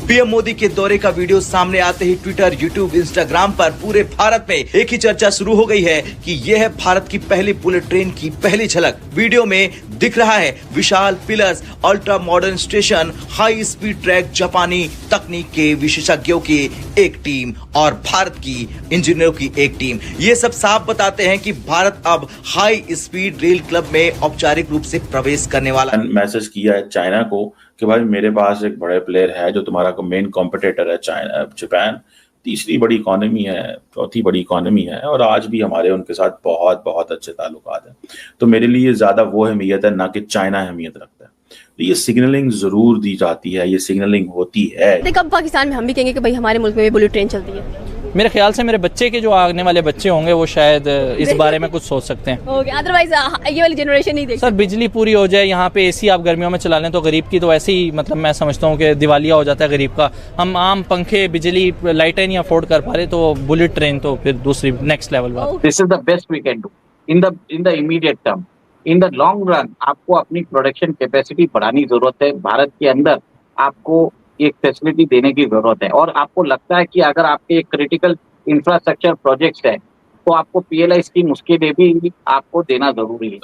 PM Modi के दौरे का वीडियो सामने आते ही ट्विटर, यूट्यूब, इंस्टाग्राम पर पूरे भारत में एक ही चर्चा शुरू हो गई है कि यह है भारत की पहली बुलेट ट्रेन की पहली झलक। वीडियो में दिख रहा है विशाल pillars, ultra modern station, high speed track, जापानी तकनीक के विशेषज्ञों की एक टीम और भारत की इंजीनियरों की एक टीम। ये सब साफ बताते हैं कि भारत अब हाई स्पीड रेल क्लब में औपचारिक रूप से प्रवेश करने वाला है। मैसेज किया है चाइना को कि भाई मेरे पास एक बड़े प्लेयर है जो तुम्हारा मेन कॉम्पिटिटर है, चाइना, जापान तीसरी बड़ी इकोनॉमी है, चौथी बड़ी इकोनॉमी है, और आज भी हमारे उनके साथ बहुत बहुत अच्छे ताल्लुकात हैं। तो मेरे लिए ज्यादा वो अहमियत है ना कि चाइना अहमियत रखता है। तो ये सिग्नलिंग जरूर दी जाती है, ये सिग्नलिंग होती है। कब पाकिस्तान में हम भी कहेंगे कि भाई हमारे मुल्क में भी बुलेट ट्रेन चलती है? मेरे ख्याल से मेरे बच्चे के जो आने वाले बच्चे होंगे वो शायद इस बारे में कुछ सोच सकते हैं। ओके, अदरवाइज ये वाली जनरेशन नहीं देख। सर बिजली पूरी हो जाए, यहाँ पे एसी आप गर्मियों में चला लें तो गरीब की तो ऐसे ही मतलब मैं समझता हूँ कि दिवालिया हो जाता है गरीब का। हम आम पंखे, बिजली, लाइटें नहीं अफोर्ड कर पा रहे तो बुलेट ट्रेन तो फिर दूसरी नेक्स्ट लेवल बात। This is the best we can do in the immediate term. In the long run आपको अपनी प्रोडक्शन कैपेसिटी बढ़ानी जरूरत है। भारत के अंदर आपको एक फैसिलिटी देने की जरूरत है, और आपको लगता है कि अगर आपके एक क्रिटिकल इंफ्रास्ट्रक्चर प्रोजेक्ट्स है तो आपको पीएलआई स्कीम उसके लिए भी आपको देना जरूरी है।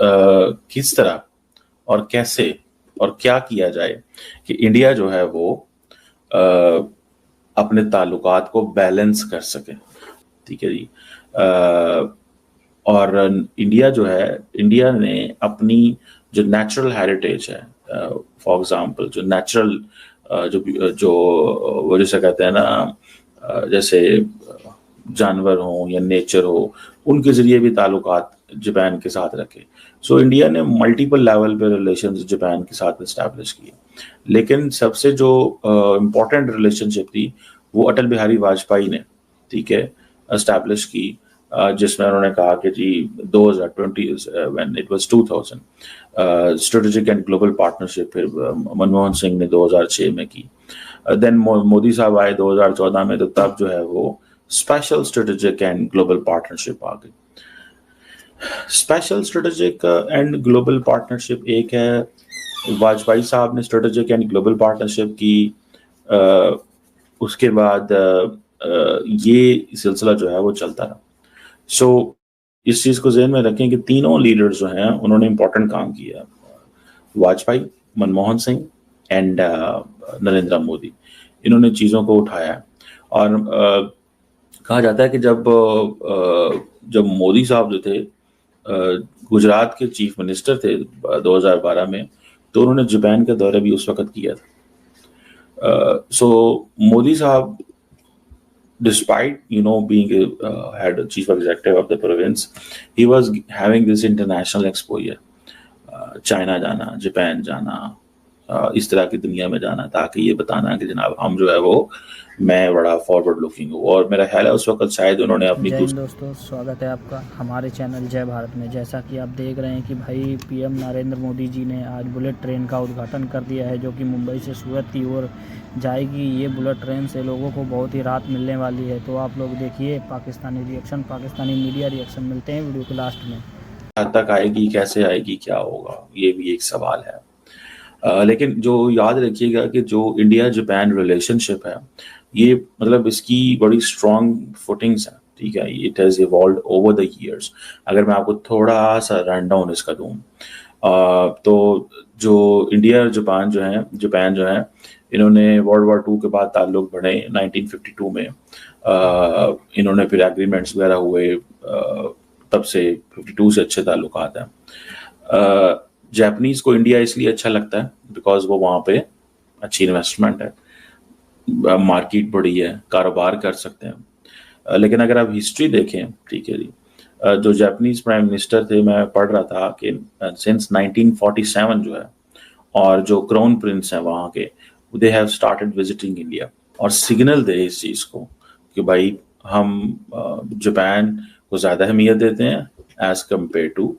किस तरह और कैसे और क्या किया जाए कि इंडिया जो है वो अपने ताल्लुकात को बैलेंस कर सके, ठीक है जी। और इंडिया जो है, इंडिया ने अपनी जो नेचुरल हेरिटेज है, फॉर एग्जांपल जो नेचुरल जो वो जैसे कहते हैं ना, जैसे जानवर हो या नेचर हो, उनके जरिए भी ताल्लुकात जापान के साथ रखे। सो इंडिया ने मल्टीपल लेवल पे रिलेशंस जापान के साथ इस्टेब्लिश किए, लेकिन सबसे जो इम्पोर्टेंट रिलेशनशिप थी वो अटल बिहारी वाजपेयी ने, ठीक है, इस्टेब्लिश की, जिसमें उन्होंने कहा कि जी 2020 when it was 2000 strategic and global partnership, फिर मनमोहन सिंह ने 2006 में की, देन मोदी साहब आए 2014 में, तो तब जो है वो special strategic and global partnership आ गई। Special strategic and global partnership एक है, वाजपेयी साहब ने स्ट्रेटेजिक एंड ग्लोबल पार्टनरशिप की, उसके बाद ये सिलसिला जो है वो चलता रहा। सो इस चीज को ज़हन में रखें कि तीनों लीडर्स जो हैं उन्होंने इंपॉर्टेंट काम किया, वाजपेयी, मनमोहन सिंह एंड नरेंद्र मोदी, इन्होंने चीज़ों को उठाया। और कहा जाता है कि जब मोदी साहब जो थे गुजरात के चीफ मिनिस्टर थे 2012 में, तो उन्होंने जापान का दौरा भी उस वक्त किया था। सो मोदी साहब despite being head chief executive of the province, he was having this international exposure, China जाना, जापान जाना, इस तरह की दुनिया में जाना, ताकि ये बताना कि जनाब हम जो है वो मैं बड़ा फॉरवर्ड लुकिंग हूँ। और मेरा ख्याल है उस वक्त शायद उन्होंने अपनी दोस्तों, स्वागत है आपका हमारे चैनल जय भारत में। जैसा कि आप देख रहे हैं कि भाई पीएम नरेंद्र मोदी जी ने आज बुलेट ट्रेन का उद्घाटन कर दिया है, जो कि मुंबई से सूरत की ओर जाएगी। ये बुलेट ट्रेन से लोगों को बहुत ही राहत मिलने वाली है। तो आप लोग देखिए Pakistani reaction, Pakistani media reaction. मिलते हैं वीडियो के लास्ट में। हद तक आएगी, कैसे आएगी, क्या होगा, ये भी एक सवाल है। लेकिन जो याद रखिएगा कि जो इंडिया जापान रिलेशनशिप है, ये मतलब इसकी बड़ी स्ट्रॉन्ग फुटिंग्स हैं, ठीक है। It has evolved over the years. अगर मैं आपको थोड़ा सा रन डाउन इसका दूँ, तो जो इंडिया और जापान जो है इन्होंने वर्ल्ड वॉर 2 के बाद ताल्लुक बढ़े 1952 में। इन्होंने फिर एग्रीमेंट्स वगैरह हुए, तब से 52 से अच्छे ताल्लुकात हैं। जापानीज को इंडिया इसलिए अच्छा लगता है बिकॉज वो वहाँ पे अच्छी इन्वेस्टमेंट है, मार्केट बड़ी है, कारोबार कर सकते हैं। लेकिन अगर आप हिस्ट्री देखें, ठीक है जी, जो जापानीज प्राइम मिनिस्टर थे, मैं पढ़ रहा था कि सिंस 1947 जो है, और जो क्राउन प्रिंस हैं वहाँ के, they have started visiting India, और सिग्नल दे इस चीज़ को कि भाई हम जापान को ज़्यादा अहमियत देते हैं एज कम्पेयर टू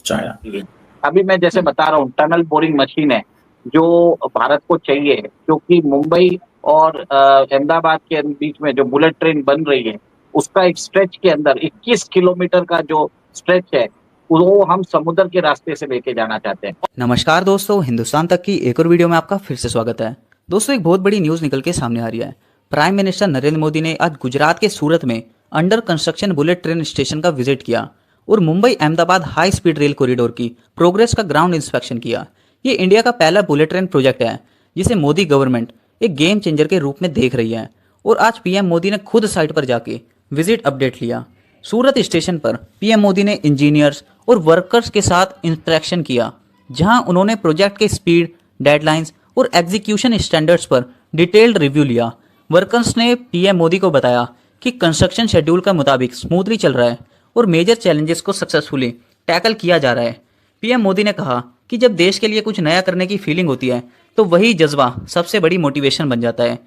चाइना। अभी मैं जैसे बता रहा हूँ, टनल बोरिंग मशीन है जो भारत को चाहिए, क्योंकि मुंबई और अहमदाबाद के बीच में जो बुलेट ट्रेन बन रही है, उसका एक स्ट्रेच के अंदर 21 किलोमीटर का जो स्ट्रेच है वो हम समुद्र के रास्ते से लेके जाना चाहते हैं। नमस्कार दोस्तों, हिंदुस्तान तक की एक और वीडियो में आपका फिर से स्वागत है। दोस्तों एक बहुत बड़ी न्यूज़ निकल के सामने आ रही है। प्राइम मिनिस्टर नरेंद्र मोदी ने आज गुजरात के सूरत में under construction bullet train station का विजिट किया और Mumbai Ahmedabad high speed rail corridor की प्रोग्रेस का ग्राउंड इंस्पेक्शन किया। ये इंडिया का पहला बुलेट ट्रेन प्रोजेक्ट है जिसे मोदी गवर्नमेंट एक गेम चेंजर के रूप में देख रही है और आज पीएम मोदी ने खुद साइट पर जाके विजिट अपडेट लिया। सूरत स्टेशन पर पीएम मोदी ने इंजीनियर्स और वर्कर्स के साथ इंस्पेक्शन किया, जहां उन्होंने प्रोजेक्ट के स्पीड, डेडलाइंस और एग्जीक्यूशन स्टैंडर्ड्स पर डिटेल्ड रिव्यू लिया। वर्कर्स ने पीएम मोदी को बताया कि कंस्ट्रक्शन शेड्यूल के मुताबिक स्मूथली चल रहा है और मेजर चैलेंजेस को सक्सेसफुली टैकल किया जा रहा है। पीएम मोदी ने कहा कि जब देश के लिए कुछ नया करने की फीलिंग होती है तो वही जज्बा सबसे बड़ी मोटिवेशन बन जाता है।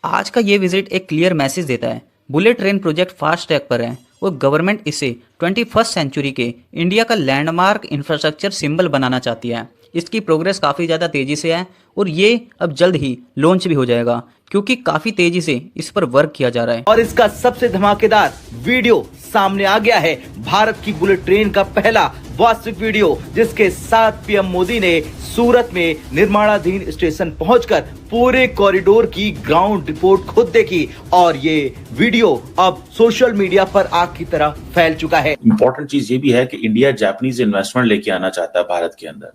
आज का ये विजिट एक क्लियर मैसेज देता है, bullet train project fast track पर है और गवर्नमेंट इसे 21st सेंचुरी के इंडिया का लैंडमार्क इंफ्रास्ट्रक्चर सिंबल बनाना चाहती है। इसकी प्रोग्रेस काफ़ी ज़्यादा तेज़ी से है और ये अब जल्द ही लॉन्च भी हो जाएगा क्योंकि काफ़ी तेज़ी से इस पर वर्क किया जा रहा है। और इसका सबसे धमाकेदार वीडियो सामने आ गया है, भारत की बुलेट ट्रेन का पहला वास्तविक वीडियो, जिसके साथ पीएम मोदी ने सूरत में निर्माणाधीन स्टेशन पहुंचकर पूरे कॉरिडोर की ग्राउंड रिपोर्ट खुद देखी और ये वीडियो अब सोशल मीडिया पर आग की तरह फैल चुका है। इंपॉर्टेंट चीज ये भी है कि इंडिया जापानीज इन्वेस्टमेंट लेके आना चाहता है भारत के अंदर।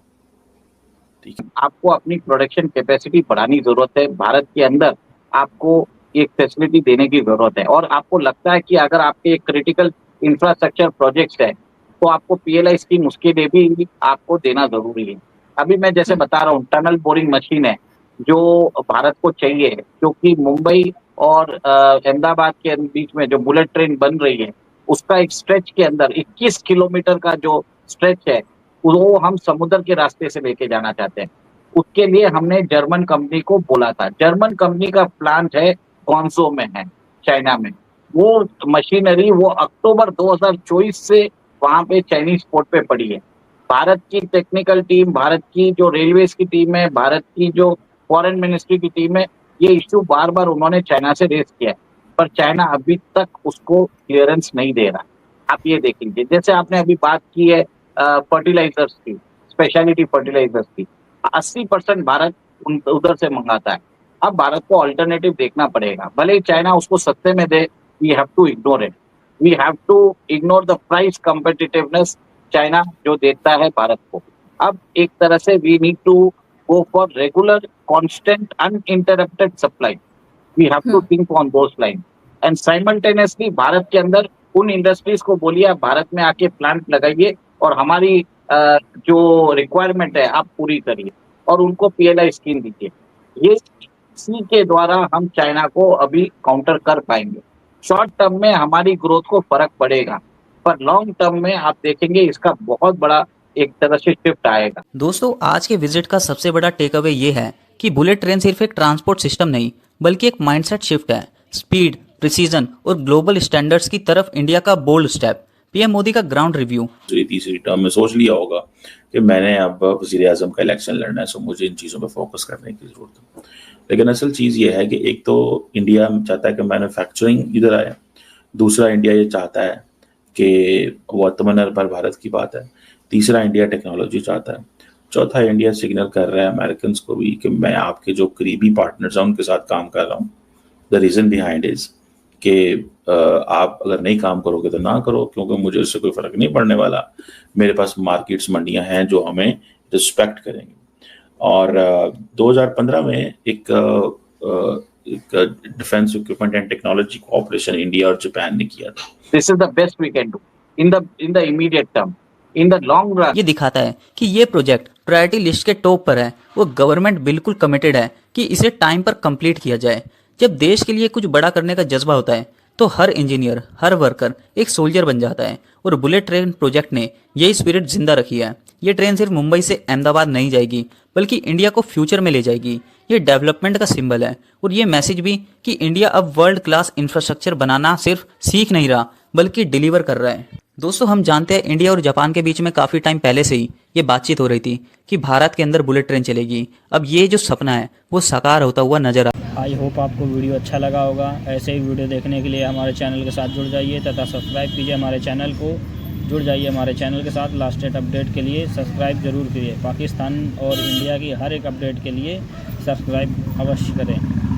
आपको अपनी प्रोडक्शन कैपेसिटी बढ़ानी जरूरत है। भारत के अंदर आपको एक फैसिलिटी देने की जरूरत है और आपको लगता है कि अगर आपके एक क्रिटिकल इंफ्रास्ट्रक्चर प्रोजेक्ट्स है तो आपको पीएलआई स्कीम उसके लिए भी आपको देना जरूरी है। अभी मैं जैसे बता रहा हूँ, टनल बोरिंग मशीन है जो भारत को चाहिए, क्योंकि मुंबई और अहमदाबाद के बीच में जो बुलेट ट्रेन बन रही है उसका एक स्ट्रेच के अंदर 21 किलोमीटर का जो स्ट्रेच है वो हम समुद्र के रास्ते से लेके जाना चाहते हैं। उसके लिए हमने जर्मन कंपनी को बोला था। जर्मन कंपनी का प्लांट है ग्वांगझो में है, चाइना में। वो मशीनरी वो अक्टूबर 2024 से वहां पे चाइनीज पोर्ट पे पड़ी है। भारत की टेक्निकल टीम, भारत की जो रेलवेज की टीम है, भारत की जो फॉरेन मिनिस्ट्री की टीम है, ये इश्यू बार बार उन्होंने चाइना से रेज किया है, पर चाइना अभी तक उसको क्लियरेंस नहीं दे रहा। आप ये देख लीजिए, जैसे आपने अभी बात की है फर्टिलाइजर्स की, स्पेशलिटी फर्टिलाइजर्स की, 80% भारत उधर से मंगाता है। अब भारत को अल्टरनेटिव देखना पड़ेगा, भले ही चाइना उसको सस्ते में दे, we have to ignore it, we have to ignore the price competitiveness China जो देता है भारत को। अब एक तरह से we need to go for regular constant uninterrupted supply, we have to think on those line and simultaneously Bharat के अंदर उन इंडस्ट्रीज को बोलिए आप भारत में आके प्लांट लगाइए और हमारी जो रिक्वायरमेंट है आप पूरी करिए और उनको पीएलआई स्कीम दीजिए। ये इसी के द्वारा हम चाइना को अभी काउंटर कर पाएंगे। शॉर्ट टर्म में हमारी ग्रोथ को फर्क पड़ेगा, पर लॉन्ग टर्म में आप देखेंगे इसका बहुत बड़ा एक तरह से शिफ्ट आएगा। दोस्तों आज के विजिट का सबसे बड़ा टेक अवे ये है कि बुलेट ट्रेन सिर्फ एक ट्रांसपोर्ट सिस्टम नहीं बल्कि एक माइंडसेट शिफ्ट है। स्पीड, प्रिसीजन और ग्लोबल स्टैंडर्ड्स की तरफ इंडिया का बोल्ड स्टेप। पीएम मोदी का ग्राउंड रिव्यू। तीसरी टर्म में सोच लिया होगा कि मैंने अब वज़ीर-ए-आज़म का इलेक्शन लड़ना है, सो मुझे इन चीज़ों पर फोकस करने की जरूरत है। लेकिन असल चीज़ ये है कि एक तो इंडिया चाहता है कि मैन्युफैक्चरिंग इधर आए, दूसरा इंडिया ये चाहता है कि वो आत्मनिर्भर भारत की बात है, तीसरा इंडिया टेक्नोलॉजी चाहता है, चौथा इंडिया सिग्नल कर रहा है अमेरिकन को भी कि मैं आपके जो करीबी पार्टनर्स हैं उनके साथ काम कर रहा हूँ। द रीज़न बिहाइंड इज कि आप अगर नहीं काम करोगे तो ना करो, क्योंकि मुझे उससे कोई फ़र्क नहीं पड़ने वाला। मेरे पास मार्केट्स, मंडियां हैं जो हमें रिस्पेक्ट करेंगे। और 2015 में एक defence equipment and technology cooperation India और जापान ने किया था। This is the best we can do in the immediate term. In the long run ये दिखाता है कि ये प्रोजेक्ट प्रायोरिटी लिस्ट के टॉप पर है। वो गवर्नमेंट बिल्कुल कमिटेड है कि इसे टाइम पर कंप्लीट किया जाए। जब देश के लिए कुछ बड़ा करने का जज्बा होता है तो हर इंजीनियर, हर वर्कर एक सोल्जर बन जाता है और बुलेट ट्रेन प्रोजेक्ट ने यही स्पिरिट जिंदा रखी है। ये ट्रेन सिर्फ मुंबई से अहमदाबाद नहीं जाएगी बल्कि इंडिया को फ्यूचर में ले जाएगी। ये डेवलपमेंट का सिंबल है और ये मैसेज भी कि इंडिया अब वर्ल्ड क्लास इंफ्रास्ट्रक्चर बनाना सिर्फ सीख नहीं रहा बल्कि डिलीवर कर रहा है। दोस्तों हम जानते हैं इंडिया और जापान के बीच में काफ़ी टाइम पहले से ही ये बातचीत हो रही थी कि भारत के अंदर बुलेट ट्रेन चलेगी। अब ये जो सपना है वो साकार होता हुआ नजर आ। आई होप आपको वीडियो अच्छा लगा होगा। ऐसे ही वीडियो देखने के लिए हमारे चैनल के साथ जुड़ जाइए तथा सब्सक्राइब कीजिए हमारे चैनल को। जुड़ जाइए हमारे चैनल के साथ। लास्ट डेट अपडेट के लिए सब्सक्राइब जरूर करिए। पाकिस्तान और इंडिया की हर एक अपडेट के लिए सब्सक्राइब अवश्य करें।